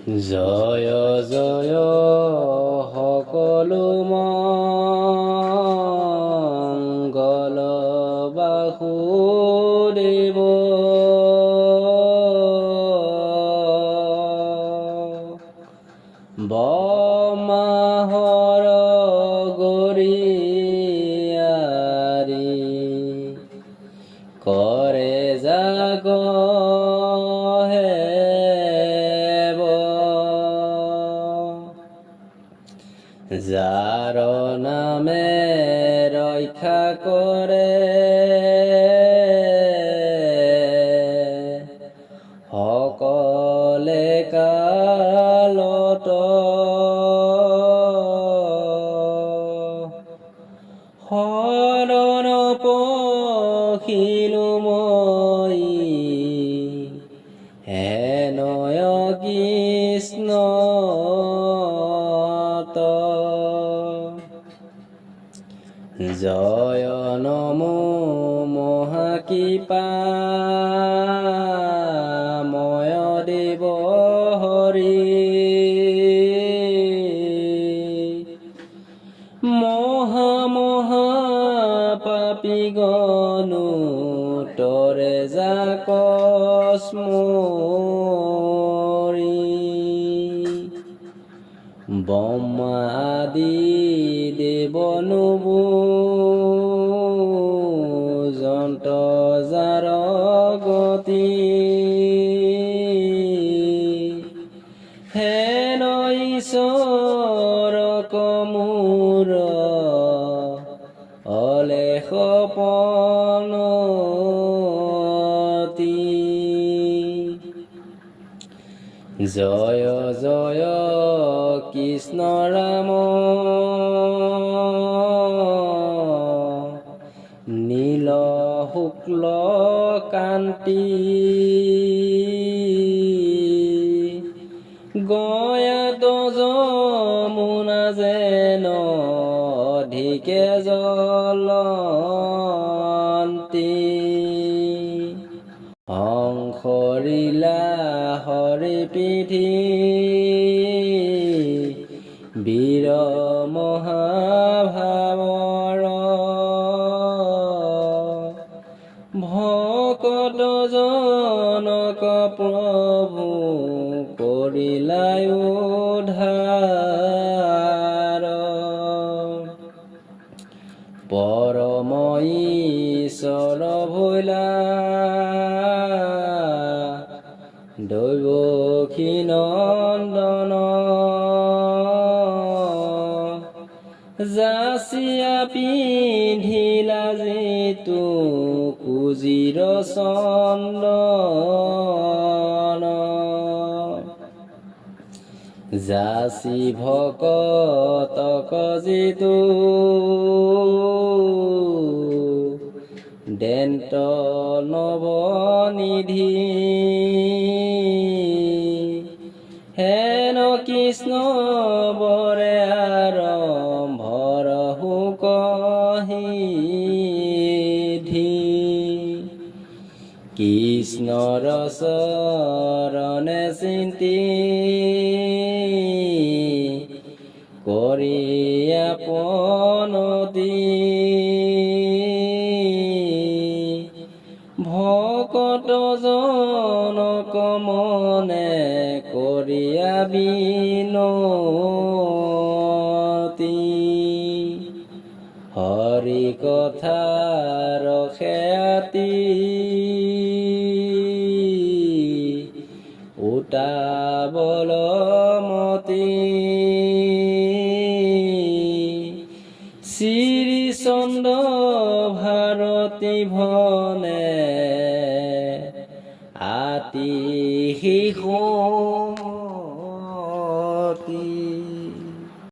জয় জয় সকলো মঙ্গল বাসুদেৱ বমাহৰ গৰিয়াৰি কৰে জাগ যাৰ নামে ৰক্ষা কৰে সকলে কালত শৰণ পখিলো মই হেনয় কৃষ্ণ জয় নমো মহাকৃপাময় দেৱ হৰি মহা পাপী গণো তৰে যাক স্মৰি ব্ৰহ্মা আদি দেৱনুবো যন্ত যাৰ গতি হেন ঈশ্বৰ কমূৰ অলেখ পনতি জয় জয় কৃষ্ণ ৰাম নীল শুক্ল কান্তি গয়াত যমুনা যেন অধিকে জ্বলন্তি হংসলীলা হৰি পিঠি বীৰ মহাভাৱৰ ভকত জনক প্ৰভু কৰিলা উদ্ধাৰ পৰম ঈশ্বৰ ভৈলা দৈৱকী নন্দন যাচিয়া পিন্ধিলা যিটো কুজিৰ চন্দন যাচি ভকতক যিটো দেন্ত নৱনিধি হেন কৃষ্ণ বৰে আৰম্ভৰ সুকহিধি কৃষ্ণৰ চৰণে চিন্তি কৰি আপনতি ভকত জনক মনে কৰিয়া বিনতি হৰি কথা ৰখেয়াতি উটাবল মতি শ্ৰী চন্দ্ৰ ভাৰতী ভনে আতি শিশু